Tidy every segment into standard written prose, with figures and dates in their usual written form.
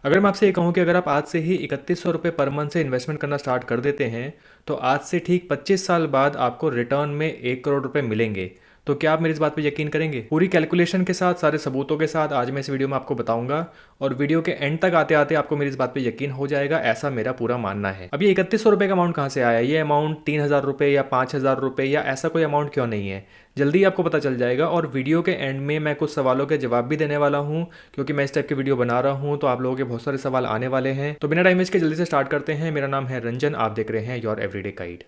अगर मैं आपसे ये कहूँ कि अगर आप आज से ही 3100 रुपये पर मंथ से इन्वेस्टमेंट करना स्टार्ट कर देते हैं तो आज से ठीक 25 साल बाद आपको रिटर्न में 1 करोड़ रुपए मिलेंगे। तो क्या आप मेरी इस बात पे यकीन करेंगे? पूरी कैलकुलेशन के साथ, सारे सबूतों के साथ आज मैं इस वीडियो में आपको बताऊंगा और वीडियो के एंड तक आते आते आपको मेरी इस बात पे यकीन हो जाएगा, ऐसा मेरा पूरा मानना है। अब ये 3100 रुपये का अमाउंट कहाँ से आया? ये अमाउंट 3000 रुपये या 5000 रुपये या ऐसा कोई अमाउंट क्यों नहीं है? जल्दी आपको पता चल जाएगा और वीडियो के एंड में मैं कुछ सवालों के जवाब भी देने वाला हूँ, क्योंकि मैं इस टाइप की वीडियो बना रहा हूँ तो आप लोगों के बहुत सारे सवाल आने वाले हैं। तो बिना टाइम वेस्ट के जल्दी से स्टार्ट करते हैं। मेरा नाम है रंजन, आप देख रहे हैं योर एवरीडे गाइड।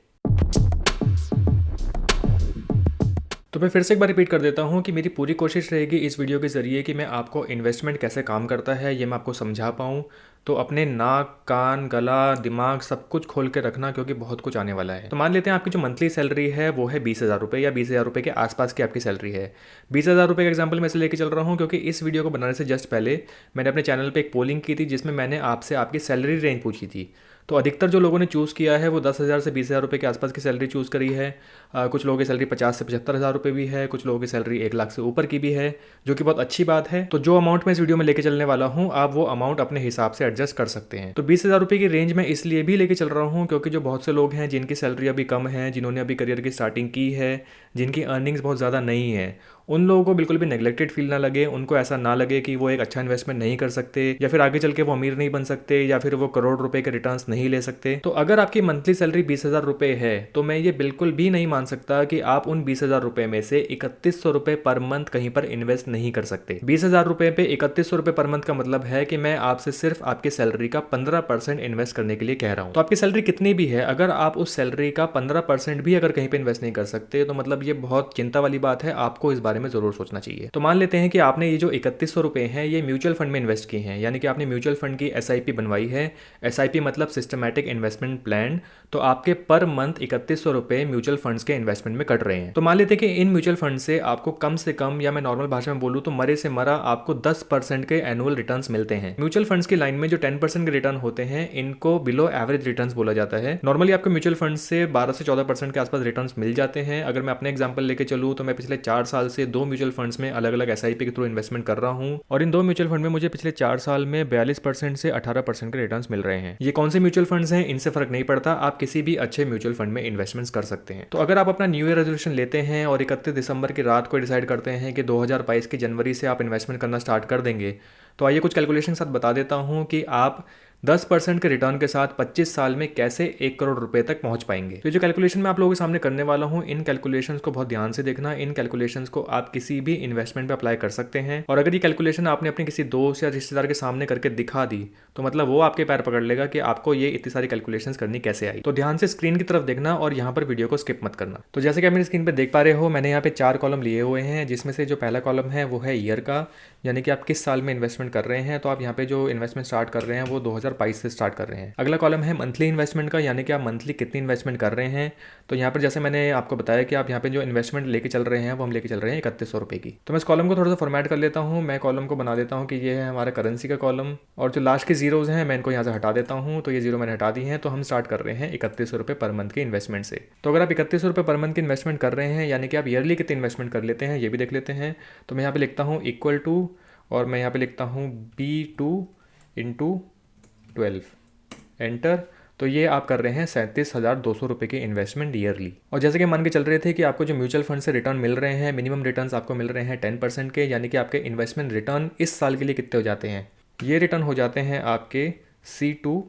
तो मैं फिर से एक बार रिपीट कर देता हूँ कि मेरी पूरी कोशिश रहेगी इस वीडियो के ज़रिए कि मैं आपको इन्वेस्टमेंट कैसे काम करता है ये मैं आपको समझा पाऊँ। तो अपने नाक, कान, गला, दिमाग सब कुछ खोल के रखना, क्योंकि बहुत कुछ आने वाला है। तो मान लेते हैं आपकी जो मंथली सैलरी है वो है 20,000 रुपये या 20,000 रुपये के आसपास की आपकी सैलरी है। 20,000 रुपये का एग्जाम्पल मैं इसे लेके चल रहा हूँ क्योंकि इस वीडियो को बनाने से जस्ट पहले मैंने अपने चैनल पे एक पोलिंग की थी जिसमें मैंने आपसे आपकी सैलरी रेंज पूछी थी। तो अधिकतर जो लोगों ने चूज़ किया है वो 10,000 से 20,000 रुपये के आसपास की सैलरी चूज़ करी है। कुछ लोगों की सैलरी 50 से 75,000 रुपये भी है, कुछ लोगों की सैलरी 1 लाख से ऊपर की भी है, जो कि बहुत अच्छी बात है। तो जो अमाउंट मैं इस वीडियो में लेके चलने वाला हूँ आप वो अमाउंट अपने हिसाब से एडजस्ट कर सकते हैं। तो 20,000 रुपये की रेंज में इसलिए भी लेके चल रहा हूँ क्योंकि जो बहुत से लोग हैं जिनकी सैलरी अभी कम है, जिन्होंने अभी करियर की स्टार्टिंग की है, जिनकी अर्निंग्स बहुत ज़्यादा नहीं है, उन लोगों को बिल्कुल भी नेग्लेक्टेड फील ना लगे, उनको ऐसा ना लगे कि वो एक अच्छा इन्वेस्टमेंट नहीं कर सकते या फिर आगे चल के वो अमीर नहीं बन सकते या फिर वो करोड़ रुपए के रिटर्न्स नहीं ले सकते। तो अगर आपकी मंथली सैलरी 20,000 रुपये है तो मैं ये बिल्कुल भी नहीं मान सकता कि आप उन 20,000 रुपये में से 3100 रुपये पर मंथ कहीं पर इन्वेस्ट नहीं कर सकते। 20,000 रुपये पे 3100 रुपये पर मंथ का मतलब है कि मैं आपसे सिर्फ आपकी सैलरी का 15% इन्वेस्ट करने के लिए कह रहा हूँ। तो आपकी सैलरी कितनी भी है, अगर आप उस सैलरी का 15% भी अगर कहीं पे इन्वेस्ट नहीं कर सकते तो मतलब ये बहुत चिंता वाली बात है, आपको इस बारे में जरूर सोचना चाहिए। तो मान लेते हैं कि आपने ये जो 3100 रुपये हैं ये म्यूचुअल फंड में इन्वेस्ट किए हैं, यानी कि आपने म्यूचुअल फंड की SIP बनवाई है। SIP मतलब सिस्टमैटिक इन्वेस्टमेंट प्लान। तो आपके पर मंथ 3100 रुपये म्यूचुअल फंड्स के इन्वेस्टमेंट में कट रहे हैं। तो मान लेते हैं कि इन म्यूचुअल फंड से आपको कम से कम, या मैं नॉर्मल भाषा में बोलूँ तो मरे से मरा, आपको 10% के एनुअल रिटर्न्स मिलते हैं। म्यूचुअल फंड्स की लाइन में जो 10% के रिटर्न होते हैं इनको बिलो एवरेज रिटर्न्स बोला जाता है। नॉर्मली आपको म्यूचुअल फंड से 12 से 14% के आसपास रिटर्न्स मिल जाते हैं। अगर मैं अपने एग्जांपल लेके चलूँ तो मैं पिछले 4 साल से 2 म्यूचुअल फंड्स में अलग अलग SIP के थ्रू इन्वेस्टमेंट कर रहा हूँ और इन 2 म्यूचुअल फंड में मुझे पिछले 4 साल में 42% से 18% के रिटर्न्स मिल रहे हैं। ये कौन से म्यूचुअल फंड्स हैं इनसे फर्क नहीं पड़ता, आप किसी भी अच्छे म्यूचुअल फंड में इन्वेस्टमेंट्स कर सकते हैं। तो अगर आप अपना न्यू ईयर रेजोल्यूशन लेते हैं और 31 दिसंबर की रात को डिसाइड करते हैं कि 2022 की जनवरी से आप इन्वेस्टमेंट करना स्टार्ट कर देंगे, तो आइए कुछ कैलकुलेशन के साथ बता देता हूँ कि आप 10% के रिटर्न के साथ 25 साल में कैसे 1 करोड़ रुपए तक पहुंच पाएंगे। तो ये जो कैलकुलेशन मैं आप लोगों के सामने करने वाला हूं, इन कैलकुलेशंस को बहुत ध्यान से देखना। इन कैलकुलेशंस को आप किसी भी इन्वेस्टमेंट पे अप्लाई कर सकते हैं और अगर ये कैलकुलेशन आपने अपने किसी दोस्त या रिश्तेदार के सामने करके दिखा दी तो मतलब वो आपके पैर पकड़ लेगा कि आपको ये इतनी सारी कैलकुलेशंस करनी कैसे आई। तो ध्यान से स्क्रीन की तरफ देखना और यहाँ पर वीडियो को स्किप मत करना। तो जैसे कि आप मेरी स्क्रीन पर देख पा रहे हो, मैंने यहाँ पे 4 कॉलम लिए हुए हैं, जिसमें से जो पहला कॉलम है वो है ईयर का, यानी कि आप किस साल में इन्वेस्टमेंट कर रहे हैं। तो आप यहाँ पे जो इन्वेस्टमेंट स्टार्ट कर रहे हैं वो 2022 से स्टार्ट कर रहे हैं। अगला कॉलम है मंथली इन्वेस्टमेंट का, यानी कि आप मंथली कितनी इन्वेस्टमेंट कर रहे हैं। तो यहाँ पर जैसे मैंने आपको बताया कि आप यहाँ पे जो इन्वेस्टमेंट लेके चल रहे हैं वो हम लेके चल रहे हैं 3100 रुपये की। तो मैं इस कॉलम को थोड़ा सा फॉर्मेट कर लेता हूँ। मैं कॉलम को बना देता हूँ कि ये है हमारा करेंसी का कॉलम और जो लास्ट के जीरोज हैं मैं इनको यहाँ से हटा देता हूँ। तो ये जीरो मैंने हटा दी हैं। तो हम स्टार्ट कर रहे हैं 3100 रुपये पर मंथ के इन्वेस्टमेंट से। तो अगर आप 3100 रुपये पर मंथ की इन्वेस्टमेंट कर रहे हैं, यानी कि आप ईयरली कितनी इन्वेस्टमेंट कर लेते हैं ये भी देख लेते हैं। तो मैं यहाँ पे लिखता हूँ इक्वल टू, और मैं यहाँ पे लिखता हूँ B2 इंटू 12 एंटर। तो ये आप कर रहे हैं 37,200 रुपये की इन्वेस्टमेंट ईयरली। और जैसे कि मान के चल रहे थे कि आपको जो म्यूचुअल फंड से रिटर्न मिल रहे हैं, मिनिमम रिटर्न्स आपको मिल रहे हैं 10% के, यानी कि आपके इन्वेस्टमेंट रिटर्न इस साल के लिए कितने हो जाते हैं, ये रिटर्न हो जाते हैं आपके C2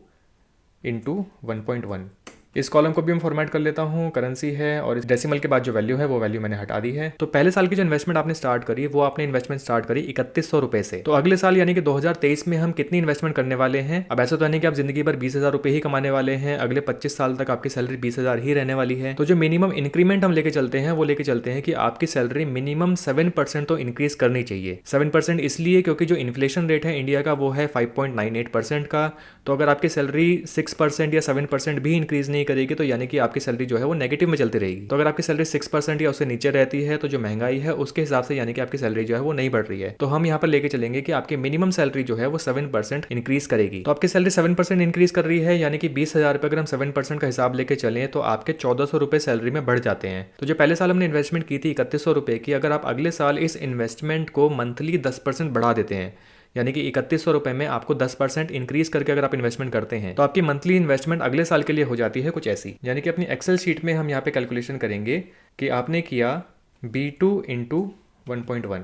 इंटू 1.1। इस कॉलम को भी हम फॉर्मेट कर लेता हूँ, करेंसी है और इस डेसिमल के बाद जो वैल्यू है वो वैल्यू मैंने हटा दी है। तो पहले साल की जो इन्वेस्टमेंट आपने स्टार्ट करी वो आपने इन्वेस्टमेंट स्टार्ट करी 3100 रुपये से। तो अगले साल यानी कि 2023 में हम कितनी इन्वेस्टमेंट करने वाले हैं? अब ऐसा तो नहीं कि आप जिंदगी भर 20,000 रुपये ही कमाने वाले हैं, अगले 25 साल तक आपकी सैलरी 20,000 ही रहने वाली है। तो जो मिनिमम इंक्रीमेंट हम लेके चलते हैं वो लेके चलते हैं कि आपकी सैलरी मिनिमम 7% तो इंक्रीज करनी चाहिए। 7% इसलिए क्योंकि जो इन्फ्लेशन रेट है इंडिया का वो है 5.98% का। तो अगर आपकी सैलरी 6% या 7% भी इंक्रीज नहीं करेगी तो यानी कि आपकी सैलरी जो है वो नेगेटिव में चलती रहेगी। तो अगर आपकी सैलरी 6% या उससे नीचे रहती है तो जो महंगाई है उसके हिसाब से यानी कि आपकी सैलरी जो है वो नहीं बढ़ रही है। तो हम यहाँ पर लेके चलेंगे कि आपकी मिनिमम सैलरी जो है वो 7% इंक्रीज करेगी। तो आपकी सैलरी 7% इंक्रीज कर रही है, यानी कि 20,000 रुपये अगर हम 7% का हिसाब लेके चलें तो आपके 1,400 रुपये सैलरी में बढ़ जाते हैं। तो जो पहले साल हमने इन्वेस्टमेंट की थी 3100 रुपये की, अगर आप अगले साल इस इन्वेस्टमेंट को मंथली 10% बढ़ा देते हैं, यानी कि 3100 रुपये में आपको 10% इंक्रीज करके अगर आप इन्वेस्टमेंट करते हैं तो आपकी मंथली इन्वेस्टमेंट अगले साल के लिए हो जाती है कुछ ऐसी। यानी कि अपनी एक्सेल शीट में हम यहाँ पे कैलकुलेशन करेंगे कि आपने किया B2 इंटू 1.1,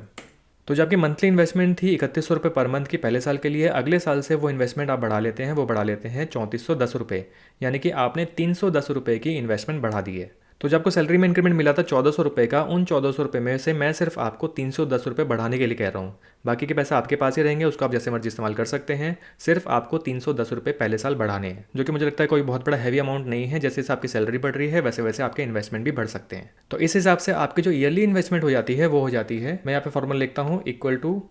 तो जो आपकी मंथली इन्वेस्टमेंट थी 3100 रुपये पर मंथ की पहले साल के लिए, अगले साल से वो इन्वेस्टमेंट आप बढ़ा लेते हैं, वो बढ़ा लेते हैं 3410 रुपये, यानी कि आपने 310 रुपये की इन्वेस्टमेंट बढ़ा दी है। तो जब आपको सैलरी में इंक्रीमेंट मिला था 1400 रुपये का, उन 1400 रुपये में से मैं सिर्फ आपको 310 रुपये बढ़ाने के लिए कह रहा हूँ, बाकी के पैसा आपके पास ही रहेंगे, उसको आप जैसे मर्जी इस्तेमाल कर सकते हैं। सिर्फ आपको 310 रुपये पहले साल बढ़ाने हैं, जो कि मुझे लगता है कोई बहुत बड़ा हैवी अमाउंट नहीं है। जैसे जैसे आपकी सैलरी बढ़ रही है वैसे वैसे आपके इन्वेस्टमेंट भी बढ़ सकते हैं। तो इस हिसाब से आपकी जो ईयरली इन्वेस्टमेंट हो जाती है वो हो जाती है, मैं यहाँ पे फॉर्मूला लिखता हूँ, इक्वल टू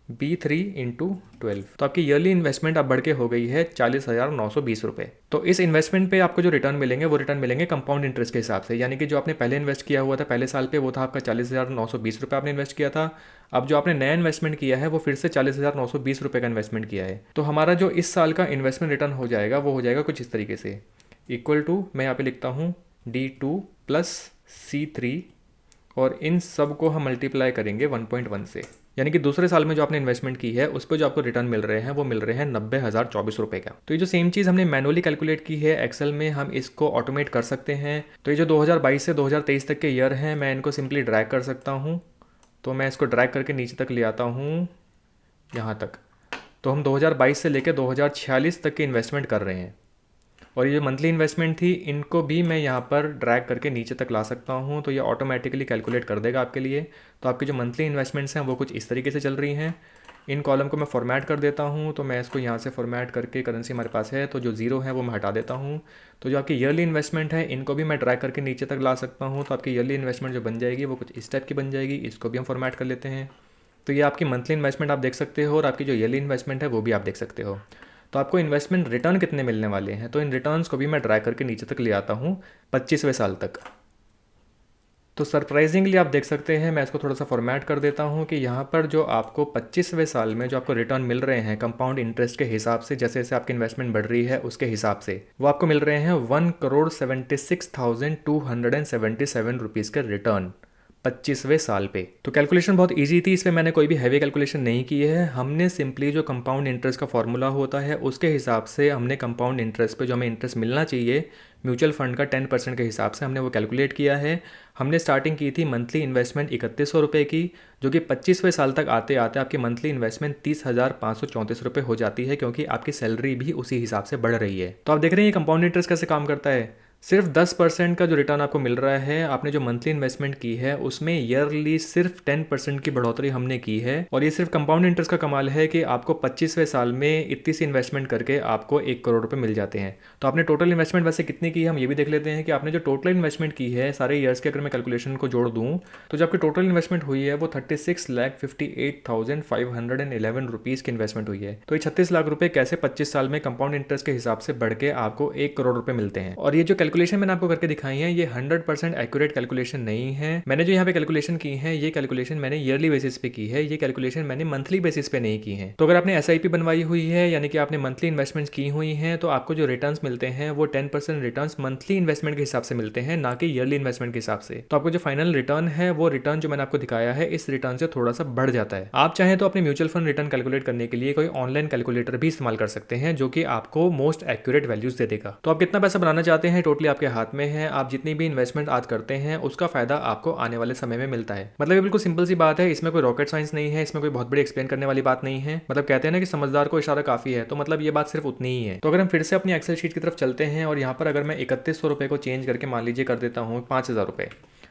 B3 इंटू 12। तो आपकी ईयरली इन्वेस्टमेंट अब बढ़ के हो गई है 40,920 रुपये। तो इस इन्वेस्टमेंट पे आपको जो रिटर्न मिलेंगे वो रिटर्न मिलेंगे कंपाउंड इंटरेस्ट के हिसाब से, यानी कि जो आपने पहले इन्वेस्ट किया हुआ था पहले साल पे वो था आपका 40,920 रुपये आपने इन्वेस्ट किया था। अब जो आपने नया इन्वेस्टमेंट किया है वो फिर से 40,920 रुपये का इन्वेस्टमेंट किया है। तो हमारा जो इस साल का इन्वेस्टमेंट रिटर्न हो जाएगा वो हो जाएगा कुछ इस तरीके से, इक्वल टू मैं यहाँ पे लिखता हूँ D2 प्लस C3, और इन सब को हम मल्टीप्लाई करेंगे 1.1 से, यानी कि दूसरे साल में जो आपने इन्वेस्टमेंट की है उस पर जो आपको रिटर्न मिल रहे हैं वो मिल रहे हैं 90,024 रुपये का। तो ये जो सेम चीज़ हमने मैनुअली कैलकुलेट की है एक्सेल में, हम इसको ऑटोमेट कर सकते हैं। तो ये जो 2022 से 2023 तक के ईयर हैं, मैं इनको सिंपली ड्रैग कर सकता हूँ। तो मैं इसको ड्रैग करके नीचे तक ले आता हूँ यहाँ तक। तो हम 2022 से लेकर 2046 तक की इन्वेस्टमेंट कर रहे हैं, और ये जो मंथली इन्वेस्टमेंट थी इनको भी मैं यहाँ पर ड्रैग करके नीचे तक ला सकता हूँ, तो ये ऑटोमेटिकली कैलकुलेट कर देगा आपके लिए। तो आपकी जो मंथली इन्वेस्टमेंट्स हैं वो कुछ इस तरीके से चल रही हैं। इन कॉलम को मैं फॉर्मेट कर देता हूँ, तो मैं इसको यहाँ से फॉर्मेट करके, करेंसी हमारे पास है तो जो जीरो है वो मैं हटा देता हूँ। तो जो आपकी ईयरली इन्वेस्टमेंट है इनको भी मैं ड्रैग करके नीचे तक ला सकता हूँ। तो आपकी ईयरली इन्वेस्टमेंट जो बन जाएगी वो कुछ इस टाइप की बन जाएगी, इसको भी हम फॉर्मेट कर लेते हैं। तो ये आपकी मंथली इन्वेस्टमेंट आप देख सकते हो, और आपकी जो ईयरली इन्वेस्टमेंट है वो भी आप देख सकते हो। तो आपको इन्वेस्टमेंट रिटर्न कितने मिलने वाले हैं, तो इन रिटर्न्स को भी मैं ड्रैग करके नीचे तक ले आता हूँ 25वें साल तक। तो सरप्राइजिंगली आप देख सकते हैं, मैं इसको थोड़ा सा फॉर्मेट कर देता हूँ कि यहाँ पर जो आपको 25वें साल में जो आपको रिटर्न मिल रहे हैं कंपाउंड इंटरेस्ट के हिसाब से, जैसे जैसे आपकी इन्वेस्टमेंट बढ़ रही है उसके हिसाब से, वो आपको मिल रहे हैं 1,76,277 रुपीज़ के रिटर्न 25वें साल पे। तो कैलकुलेशन बहुत इजी थी, इसमें मैंने कोई भी हैवी कैलकुलेशन नहीं की है। हमने सिंपली जो कंपाउंड इंटरेस्ट का फॉर्मूला होता है उसके हिसाब से हमने कंपाउंड इंटरेस्ट पे जो हमें इंटरेस्ट मिलना चाहिए म्यूचुअल फंड का 10% के हिसाब से हमने वो कैलकुलेट किया है। हमने स्टार्टिंग की थी मंथली इन्वेस्टमेंट 3100 रुपये की, जो कि 25वें साल तक आते आते आपकी मंथली इन्वेस्टमेंट 30,534 रुपये हो जाती है, क्योंकि आपकी सैलरी भी उसी हिसाब से बढ़ रही है। तो आप देख रहे हैं कंपाउंड इंटरेस्ट कैसे काम करता है। सिर्फ 10% का जो रिटर्न आपको मिल रहा है, आपने जो मंथली इन्वेस्टमेंट की है उसमें ईयरली सिर्फ 10% की बढ़ोतरी हमने की है। और ये सिर्फ कंपाउंड इंटरेस्ट का कमाल है कि आपको 25वें साल में इतनी सी इन्वेस्टमेंट करके आपको 1 करोड़ रुपए मिल जाते हैं। तो आपने टोटल इन्वेस्टमेंट वैसे कितनी की है हम ये भी देख लेते हैं कि आपने जो टोटल इन्वेस्टमेंट की है सारे ईयर्स के, अगर मैं कैलकुलेशन को जोड़ दूँ तो जो आपकी टोटल इन्वेस्टमेंट हुई है वो 36,58,511 रुपीज़ की इन्वेस्टमेंट हुई है। तो ये 36 लाख रुपये कैसे 25 साल में कंपाउंड इंटरेस्ट के हिसाब से बढ़ के आपको 1 करोड़ रुपए मिलते हैं। और ये जो कैलकुलेशन मैंने आपको करके दिखाई है ये 100% एक्यूरेट कैलकुलेशन नहीं है। मैंने जो यहाँ पे कैलकुलेशन की है ये कैलकुलेशन मैंने ईयरली बेसिस पे की है, ये कैलकुलेशन मैंने मंथली बेसिस पे नहीं की है। तो अगर आपने SIP बनवाई हुई है यानी कि आपने मंथली इन्वेस्टमेंट्स की हुई हैं तो आपको जो रिटर्न्स मिलते हैं वो 10% रिटर्न्स मंथली इन्वेस्टमेंट के हिसाब से मिलते हैं, ना कि ईयरली इन्वेस्टमेंट के हिसाब से। तो आपको जो फाइनल रिटर्न है वो रिटर्न जो मैंने आपको दिखाया है इस रिटर्न से थोड़ा सा बढ़ जाता है। आप चाहें तो अपने म्यूचुअल फंड रिटर्न कैलकुलेट करने के लिए कोई ऑनलाइन कैलकुलेटर भी इस्तेमाल कर सकते हैं जो कि आपको मोस्ट एक्यूरेट वैल्यूज दे देगा। तो आप कितना पैसा बनाना चाहते हैं टोटली आपके हाथ में है। आप जितनी भी इन्वेस्टमेंट आज करते हैं उसका फायदा आपको आने वाले समय में मिलता है। मतलब ये बिल्कुल सिंपल सी बात है, इसमें कोई रॉकेट साइंस नहीं है, इसमें कोई बहुत बड़ी एक्सप्लेन करने वाली बात नहीं है। मतलब कहते हैं ना कि समझदार को इशारा काफी है, तो मतलब ये बात सिर्फ उतनी ही है। तो अगर हम फिर से अपनी एक्सेल शीट की तरफ चलते हैं और यहाँ पर अगर मैं 3100 रुपये को चेंज करके मान लीजिए कर देता हूँ 5,000 रुपये,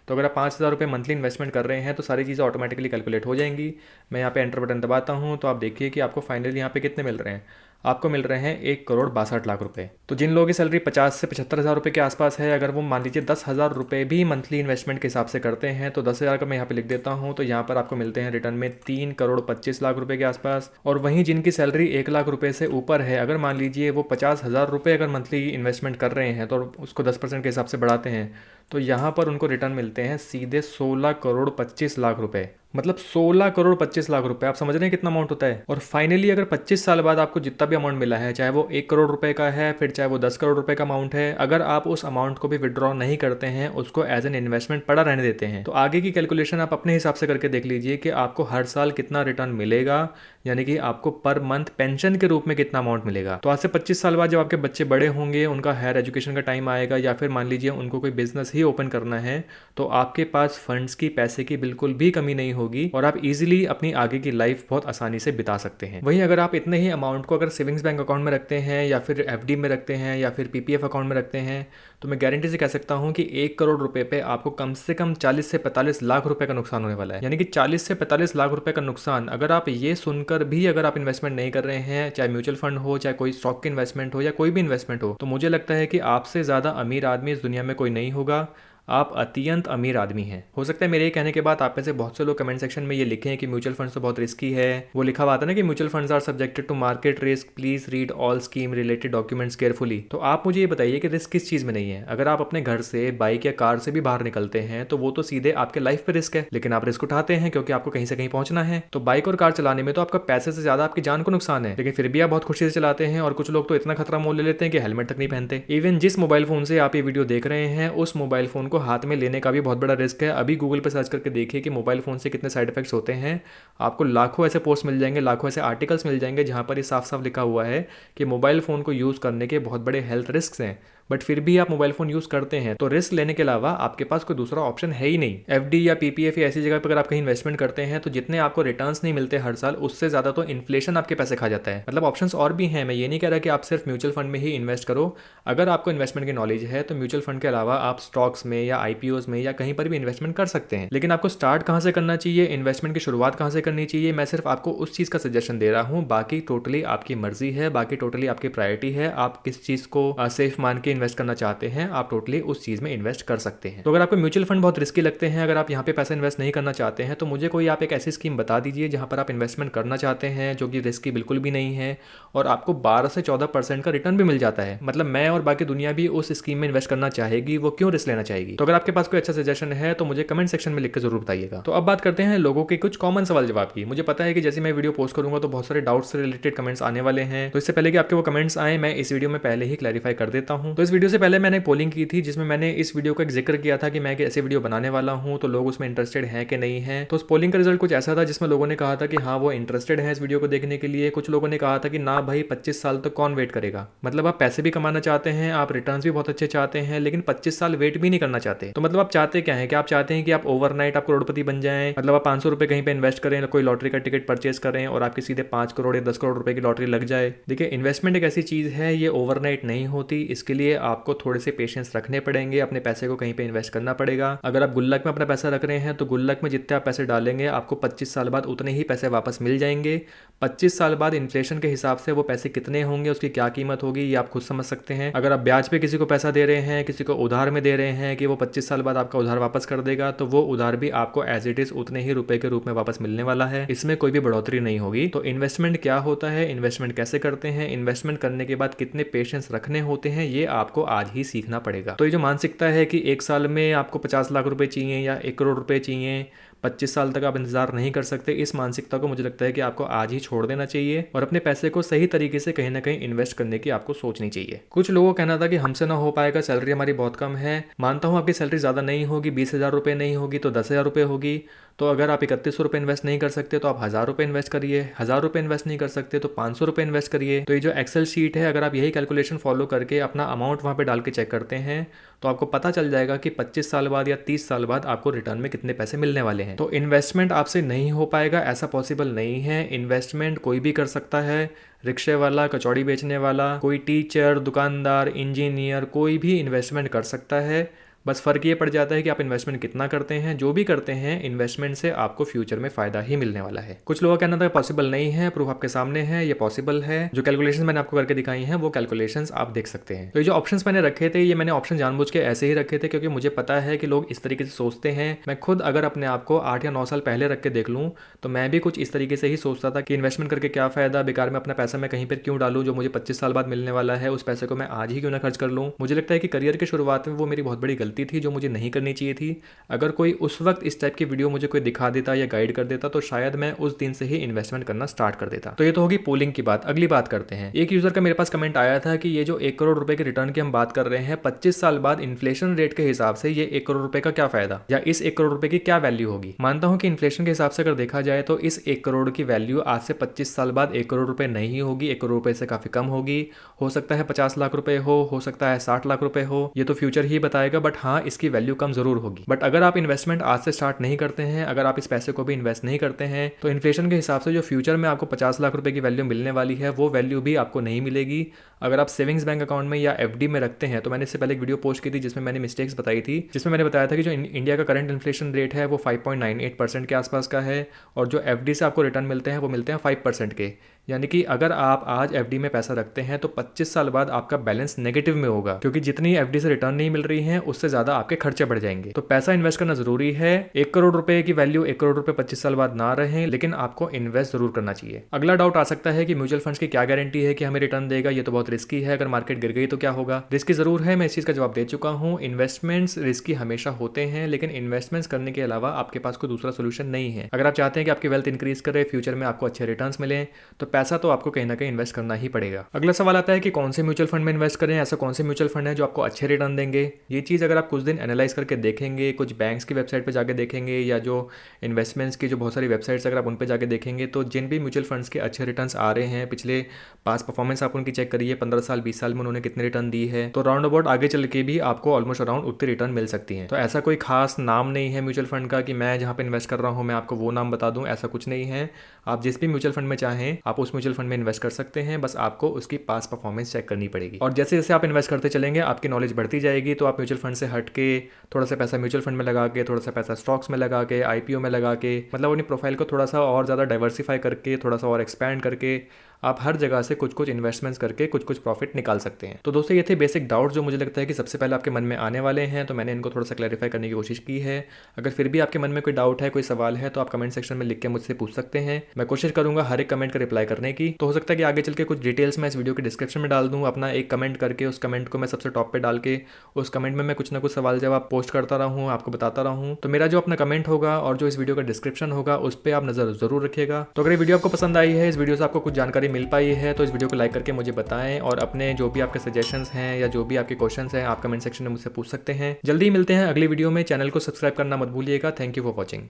तो अगर आप 5,000 रुपये मंथली इन्वेस्टमेंट कर रहे हैं तो सारी चीज़ें ऑटोमेटिकली कैलकुलेट हो जाएंगी। मैं यहाँ पे एंटर बटन दबाता हूँ तो आप देखिए कि आपको फाइनली यहाँ पे कितने मिल रहे हैं। आपको मिल रहे हैं 1,62,00,000 रुपये। तो जिन लोगों की सैलरी 50 से 75,000 रुपये के आसपास है, अगर वो मान लीजिए 10,000 रुपये भी मंथली इन्वेस्टमेंट के हिसाब से करते हैं तो 10,000 का मैं यहाँ पे लिख देता हूँ, तो यहाँ पर आपको मिलते हैं रिटर्न में 3,25,00,000 रुपये के आसपास। और वहीं जिनकी सैलरी 1 लाख रुपये से ऊपर है, अगर मान लीजिए वो 50,000 रुपये अगर मंथली इन्वेस्टमेंट कर रहे हैं तो उसको 10% के हिसाब से बढ़ाते हैं तो यहाँ पर उनको रिटर्न मिलते हैं सीधे 16,25,00,000 रुपये। मतलब 16,25,00,000 रुपये। आप समझ रहे हैं कितना अमाउंट होता है। और फाइनली अगर 25 साल बाद आपको जितना भी अमाउंट मिला है, चाहे वो 1 करोड़ रुपए का है, फिर चाहे वो 10 करोड़ रुपए का अमाउंट है, अगर आप उस अमाउंट को भी विड्रॉ नहीं करते हैं, उसको एज एन इन्वेस्टमेंट पड़ा रहने देते हैं, तो आगे की कैलकुलेशन आप अपने हिसाब से करके देख लीजिए कि आपको हर साल कितना रिटर्न मिलेगा यानी कि आपको पर मंथ पेंशन के रूप में कितना अमाउंट मिलेगा। तो आज से 25 साल बाद जब आपके बच्चे बड़े होंगे, उनका हायर एजुकेशन का टाइम आएगा, या फिर मान लीजिए उनको कोई बिजनेस ही ओपन करना है, तो आपके पास फंड्स की, पैसे की बिल्कुल भी कमी नहीं होगी और आप इजीली अपनी आगे की लाइफ बहुत आसानी से बिता सकते हैं। वहीं अगर आप इतने ही अमाउंट को अगर सेविंग्स बैंक अकाउंट में रखते हैं, या फिर एफडी में रखते हैं, या फिर पीपीएफ अकाउंट में रखते हैं, तो मैं गारंटी से कह सकता हूं कि 1 करोड़ रुपए पे आपको कम से कम 40 से 45 लाख रुपए का नुकसान होने वाला है। यानी कि 40 से 45 लाख रुपए का नुकसान। अगर आप ये सुनकर भी अगर आप इन्वेस्टमेंट नहीं कर रहे हैं, चाहे म्यूचुअल फंड हो, चाहे कोई स्टॉक की इन्वेस्टमेंट हो, या कोई भी इन्वेस्टमेंट हो, तो मुझे लगता है कि आपसे ज़्यादा अमीर आदमी इस दुनिया में कोई नहीं होगा। आप अत्यंत अमीर आदमी हैं। हो सकता है मेरे कहने के बाद आप में से बहुत से लोग कमेंट सेक्शन में ये लिखें कि म्यूचुअल फंड्स तो बहुत रिस्की है। वो लिखा हुआ था ना कि mutual funds are subjected to market risk, please read all scheme related documents carefully. तो आप मुझे ये बताइए कि रिस्क किस चीज़ में नहीं है। अगर आप अपने घर से बाइक या कार से भी बाहर निकलते हैं तो वो तो सीधे आपके लाइफ पे रिस्क है, लेकिन आप रिस्क उठाते हैं क्योंकि आपको कहीं से कहीं पहुंचना है। तो बाइक और कार चलाने में तो आपका पैसे से ज्यादा आपकी जान को नुकसान है, लेकिन फिर भी आप बहुत खुशी से चलाते हैं। और कुछ लोग तो इतना खतरा मोल ले लेते हैं कि हेलमेट तक नहीं पहनते। इवन जिस मोबाइल फोन से आप ये वीडियो देख रहे हैं, उस मोबाइल फोन को हाथ में लेने का भी बहुत बड़ा रिस्क है। अभी गूगल पे सर्च करके देखिए कि मोबाइल फोन से कितने साइड इफेक्ट्स होते हैं। आपको लाखों ऐसे पोस्ट मिल जाएंगे, लाखों ऐसे आर्टिकल्स मिल जाएंगे जहां पर ये साफ साफ लिखा हुआ है कि मोबाइल फोन को यूज करने के बहुत बड़े हेल्थ रिस्क हैं। बट फिर भी आप मोबाइल फोन यूज करते हैं, तो रिस्क लेने के अलावा आपके पास कोई दूसरा ऑप्शन है ही नहीं। एफडी या पीपीएफ या ऐसी जगह पर अगर आप कहीं इन्वेस्टमेंट करते हैं तो जितने आपको रिटर्न्स नहीं मिलते हर साल, उससे ज्यादा तो इन्फ्लेशन आपके पैसे खा जाता है। मतलब ऑप्शंस और भी हैं। मैं ये नहीं कह रहा कि आप सिर्फ म्यूचुअल फंड में ही इन्वेस्ट करो। अगर आपको इन्वेस्टमेंट की नॉलेज है तो म्यूचुअल फंड के अलावा आप स्टॉक्स में या आईपीओज में या कहीं पर भी इन्वेस्टमेंट कर सकते हैं। लेकिन आपको स्टार्ट कहाँ से करना चाहिए, इन्वेस्टमेंट की शुरुआत कहाँ से करनी चाहिए, मैं सिर्फ आपको उस चीज का सजेशन दे रहा हूँ। बाकी टोटली आपकी मर्जी है, बाकी टोटली आपकी प्रायोरिटी है। आप किस चीज को सेफ मान के इन्वेस्ट करना चाहते हैं, आप टोटली उस चीज में इन्वेस्ट कर सकते हैं। तो अगर आपको म्यूचुअल फंड बहुत रिस्की लगते हैं, अगर आप यहाँ पे पैसा इन्वेस्ट नहीं करना चाहते हैं, तो मुझे कोई आप एक ऐसी स्कीम बता दीजिए जहां पर आप इन्वेस्टमेंट करना चाहते हैं जो कि रिस्की बिल्कुल भी नहीं है और आपको 12 से 14% का रिटर्न भी मिल जाता है। मतलब मैं और बाकी दुनिया भी उस स्कीम में इन्वेस्ट करना चाहेगी, वो क्यों रिस्क लेना चाहेगी। तो अगर आपके पास कोई अच्छा सजेशन है तो मुझे कमेंट सेक्शन में लिख के जरूर बताइएगा। तो अब बात करते हैं लोगों के कुछ कॉमन सवाल जवाब की। मुझे पता है कि जैसे मैं वीडियो पोस्ट करूंगा तो बहुत सारे डाउट्स से रिलेटेड कमेंट्स आने वाले हैं, तो इससे पहले कि आपके वो कमेंट्स आए, मैं इस वीडियो में पहले ही क्लैरिफाई कर देता हूं। तो इस वीडियो से पहले मैंने पोलिंग की थी जिसमें मैंने इस वीडियो का एक जिक्र किया था कि मैं एक ऐसी वीडियो बनाने वाला हूं, तो लोग उसमें इंटरेस्टेड हैं कि नहीं है। तो उस पोलिंग का रिजल्ट कुछ ऐसा था जिसमें लोगों ने कहा था कि हाँ वो इंटरेस्टेड है इस वीडियो को देखने के लिए। कुछ लोगों ने कहा था कि ना भाई 25 साल तक कौन वेट करेगा। मतलब आप पैसे भी कमाना चाहते हैं, आप रिटर्न भी बहुत अच्छे चाहते हैं, लेकिन 25 साल वेट भी नहीं करना चाहते। तो मतलब आप चाहते क्या है कि आप चाहते हैं कि आप ओवरनाइट आप करोड़पति बन जाएं। मतलब आप 500 रुपए कहीं पे इन्वेस्ट करें, कोई लॉटरी का टिकट परचेस करें और आपके सीधे 5 करोड़ या 10 करोड़ रुपए की लॉटरी लग जाए। देखिए इन्वेस्टमेंट एक ऐसी चीज है, ये ओवरनाइट नहीं होती। इसके लिए आपको थोड़े से पेशेंस रखने पड़ेंगे, अपने पैसे को कहीं पे इन्वेस्ट करना पड़ेगा। अगर आप गुल्लक में अपना पैसा रख रहे हैं तो गुल्लक में जितने आप पैसे डालेंगे आपको 25 साल बाद उतने ही पैसे वापस मिल जाएंगे। 25 साल बाद इन्फ्लेशन के हिसाब से वो पैसे कितने होंगे, उसकी क्या कीमत होगी, ये आप खुद समझ सकते हैं। अगर आप ब्याज पे किसी को पैसा दे रहे हैं, किसी को उधार में दे रहे हैं कि वो 25 साल बाद आपका उधार वापस कर देगा, तो वो उधार भी आपको एज इट इज उतने ही रुपए के रूप में वापस मिलने वाला है। इसमें कोई भी बढ़ोतरी नहीं होगी। तो इन्वेस्टमेंट क्या होता है, इन्वेस्टमेंट कैसे करते हैं, इन्वेस्टमेंट करने के बाद कितने पेशेंस रखने होते हैं, ये आपको आज ही सीखना पड़ेगा। तो ये जो मानसिकता है कि एक साल में आपको 50 लाख रुपए चाहिए या 1 करोड़ रुपए चाहिए, 25 साल तक आप इंतजार नहीं कर सकते, इस मानसिकता को मुझे लगता है कि आपको आज ही छोड़ देना चाहिए और अपने पैसे को सही तरीके से कहीं ना कहीं इन्वेस्ट करने की आपको सोचनी चाहिए। कुछ लोगों का कहना था कि हमसे ना हो पाएगा, सैलरी हमारी बहुत कम है। मानता हूँ आपकी सैलरी ज़्यादा नहीं होगी, 20,000 रुपये नहीं होगी तो 10,000 रुपये होगी। तो अगर आप 3100 रुपये इन्वेस्ट नहीं कर सकते तो आप 1000 रुपये इन्वेस्ट करिए, 1000 रुपये इन्वेस्ट नहीं कर सकते तो 500 रुपये इन्वेस्ट करिए। तो ये जो एक्सेल शीट है, अगर आप यही कैलकुलेशन फॉलो करके अपना अमाउंट वहाँ पे डाल के चेक करते हैं तो आपको पता चल जाएगा कि 25 साल बाद या 30 साल बाद आपको रिटर्न में कितने पैसे मिलने वाले हैं। तो इन्वेस्टमेंट आपसे नहीं हो पाएगा ऐसा पॉसिबल नहीं है। इन्वेस्टमेंट कोई भी कर सकता है, रिक्शे वाला, कचौड़ी बेचने वाला, कोई टीचर, दुकानदार, इंजीनियर, कोई भी इन्वेस्टमेंट कर सकता है। बस फ़र्क ये पड़ जाता है कि आप इन्वेस्टमेंट कितना करते हैं। जो भी करते हैं इन्वेस्टमेंट से आपको फ्यूचर में फ़ायदा ही मिलने वाला है। कुछ लोगों का कहना था पॉसिबल नहीं है, प्रूफ आपके सामने है, ये पॉसिबल है। जो कैलकुलेशंस मैंने आपको करके दिखाई हैं वो कैलकुलेशंस आप देख सकते हैं। तो ये जो ऑप्शंस मैंने रखे थे, ये मैंने ऑप्शन जानबूझ के ऐसे ही रखे थे क्योंकि मुझे पता है कि लोग इस तरीके से सोचते हैं। मैं खुद अगर अपने आप को 8 या 9 साल पहले रख के देख लूँ तो मैं भी कुछ इस तरीके से ही सोचता था कि इन्वेस्टमेंट करके क्या फ़ायदा, बेकार में अपना पैसा मैं कहीं पर क्यों डालूँ जो मुझे 25 साल बाद मिलने वाला है, उस पैसे को मैं आज ही क्यों ना खर्च कर लूँ। मुझे लगता है कि करियर की शुरुआत में वो मेरी बहुत बड़ी गलती गलती थी जो मुझे नहीं करनी चाहिए थी। अगर कोई उस वक्त इस टाइप की वीडियो मुझे कोई दिखा देता या गाइड कर देता तो शायद मैं उस दिन से ही इन्वेस्टमेंट करना स्टार्ट कर देता। तो ये तो होगी पूलिंग की बात। अगली बात करते हैं। एक यूजर का मेरे पास कमेंट आया था कि ये जो 1 करोड़ रुपए के रिटर्न की हम बात कर रहे हैं 25 साल बाद इन्फ्लेशन रेट के हिसाब से ये 1 करोड़ रुपए का क्या फायदा, या इस 1 करोड़ रुपए की क्या वैल्यू होगी। मानता हूं कि इन्फ्लेशन के हिसाब से अगर देखा जाए तो इस 1 करोड़ की वैल्यू आज से 25 साल बाद 1 करोड़ रुपए नहीं होगी, 1 करोड़ रुपए से काफी कम होगी। हो सकता है 50 लाख रुपए हो सकता है 60 लाख रुपए हो, ये तो फ्यूचर ही बताएगा। बट हाँ, इसकी वैल्यू कम जरूर होगी। बट अगर आप इन्वेस्टमेंट आज से स्टार्ट नहीं करते हैं, अगर आप इस पैसे को भी इन्वेस्ट नहीं करते हैं, तो इन्फ्लेशन के हिसाब से जो फ्यूचर में आपको 50 लाख रुपए की वैल्यू मिलने वाली है वो वैल्यू भी आपको नहीं मिलेगी। अगर आप सेविंग्स बैंक अकाउंट में या एफडी में रखते हैं, तो मैंने इससे पहले एक वीडियो पोस्ट की थी जिसमें मैंने मिस्टेक्स बताई थी, जिसमें मैंने बताया था कि जो इंडिया का करंट इन्फ्लेशन रेट है वो 5.98% के आसपास का है, और जो एफडी से आपको रिटर्न मिलते हैं वो मिलते हैं 5% के। यानी कि अगर आप आज एफडी में पैसा रखते हैं तो 25 साल बाद आपका बैलेंस नेगेटिव में होगा, क्योंकि जितनी एफडी से रिटर्न नहीं मिल रही है उससे ज्यादा आपके खर्चे बढ़ जाएंगे। तो पैसा इन्वेस्ट करना जरूरी है। 1 करोड़ रुपए की वैल्यू 1 करोड़ रुपए 25 साल बाद ना रहे, लेकिन आपको इन्वेस्ट जरूर करना चाहिए। अगला डाउट आ सकता है कि म्यूचुअल फंड्स की क्या गारंटी है कि हमें रिटर्न देगा, ये तो बहुत रिस्की है, अगर मार्केट गिर गई तो क्या होगा। रिस्की जरूर है, मैं इस चीज का जवाब दे चुका हूँ। इन्वेस्टमेंट्स रिस्की हमेशा होते हैं, लेकिन इन्वेस्टमेंट्स करने के अलावा आपके पास कोई दूसरा सोल्यूशन नहीं है। अगर आप चाहते हैं कि आपकी वेल्थ इंक्रीज करे, फ्यूचर में आपको अच्छे रिटर्न्स मिले, तो पैसा तो आपको कहीं ना कहीं इन्वेस्ट करना ही पड़ेगा। अगला सवाल आता है कि कौन से म्यूचुअल फंड में इन्वेस्ट करें, ऐसा कौन से म्यूचुअल फंड है जो आपको अच्छे रिटर्न देंगे। ये चीज़ अगर आप कुछ दिन एनालाइज करके देखेंगे, कुछ बैंक्स की वेबसाइट पर जाके देखेंगे, या जो इन्वेस्टमेंट्स की जो बहुत सारी वेबसाइट्स अगर आप उन पर जाके देखेंगे, तो जिन भी म्यूचुअल फंड्स के अच्छे रिटर्न्स आ रहे हैं, पिछले पास परफॉर्मेंस आप उनकी चेक करिए, 15 साल 20 साल में उन्होंने कितने रिटर्न दी है, तो राउंड अबाउट आगे चल के भी आपको ऑलमोस्ट अराउंड उतनी रिटर्न मिल सकती है। तो ऐसा कोई खास नाम नहीं है म्यूचुअल फंड का कि मैं जहाँ पे इन्वेस्ट कर रहा हूँ मैं आपको वो नाम बता दूँ, ऐसा कुछ नहीं है। आप जिस भी म्यूचुअल फंड में चाहें आप उस म्यूचुअल फंड में इन्वेस्ट कर सकते हैं, बस आपको उसकी पास परफॉर्मेंस चेक करनी पड़ेगी। और जैसे जैसे आप इन्वेस्ट करते चलेंगे आपकी नॉलेज बढ़ती जाएगी, तो आप म्यूचुअल फंड से हट के थोड़ा सा पैसा म्यूचुअल फंड में लगा के, थोड़ा सा पैसा स्टॉक्स में लगा के, आईपीओ में लगा के, मतलब अपनी प्रोफाइल को थोड़ा सा और ज़्यादा डाइवर्सिफाई करके, थोड़ा सा और एक्सपैंड करके आप हर जगह से कुछ कुछ इन्वेस्टमेंट्स करके कुछ कुछ प्रॉफिट निकाल सकते हैं। तो दोस्तों ये थे बेसिक डाउट जो मुझे लगता है कि सबसे पहले आपके मन में आने वाले हैं, तो मैंने इनको थोड़ा सा क्लैरिफाई करने की कोशिश की है। अगर फिर भी आपके मन में कोई डाउट है, कोई सवाल है, तो आप कमेंट सेक्शन में लिख के मुझसे पूछ सकते हैं। मैं कोशिश करूंगा हर एक कमेंट का रिप्लाई करने की। तो हो सकता है कि आगे चल के कुछ डिटेल्स मैं इस वीडियो के डिस्क्रिप्शन में डाल दूँ, अपना एक कमेंट करके उस कमेंट को मैं सबसे टॉप पे डाल के उस कमेंट में मैं कुछ ना कुछ सवाल जवाब पोस्ट करता रहूँ, आपको बताता रहूँ। तो मेरा जो अपना कमेंट होगा और जो इस वीडियो का डिस्क्रिप्शन होगा उस पर आप नजर जरूर रखिएगा। तो अगर ये वीडियो आपको पसंद आई है, इस वीडियो से आपको कुछ जानकारी मिल पाई है, तो इस वीडियो को लाइक करके मुझे बताएं, और अपने जो भी आपके सजेशंस हैं या जो भी आपके क्वेश्चंस हैं आप कमेंट सेक्शन में मुझसे पूछ सकते हैं। जल्दी मिलते हैं अगली वीडियो में। चैनल को सब्सक्राइब करना मत भूलिएगा। Thank you for watching.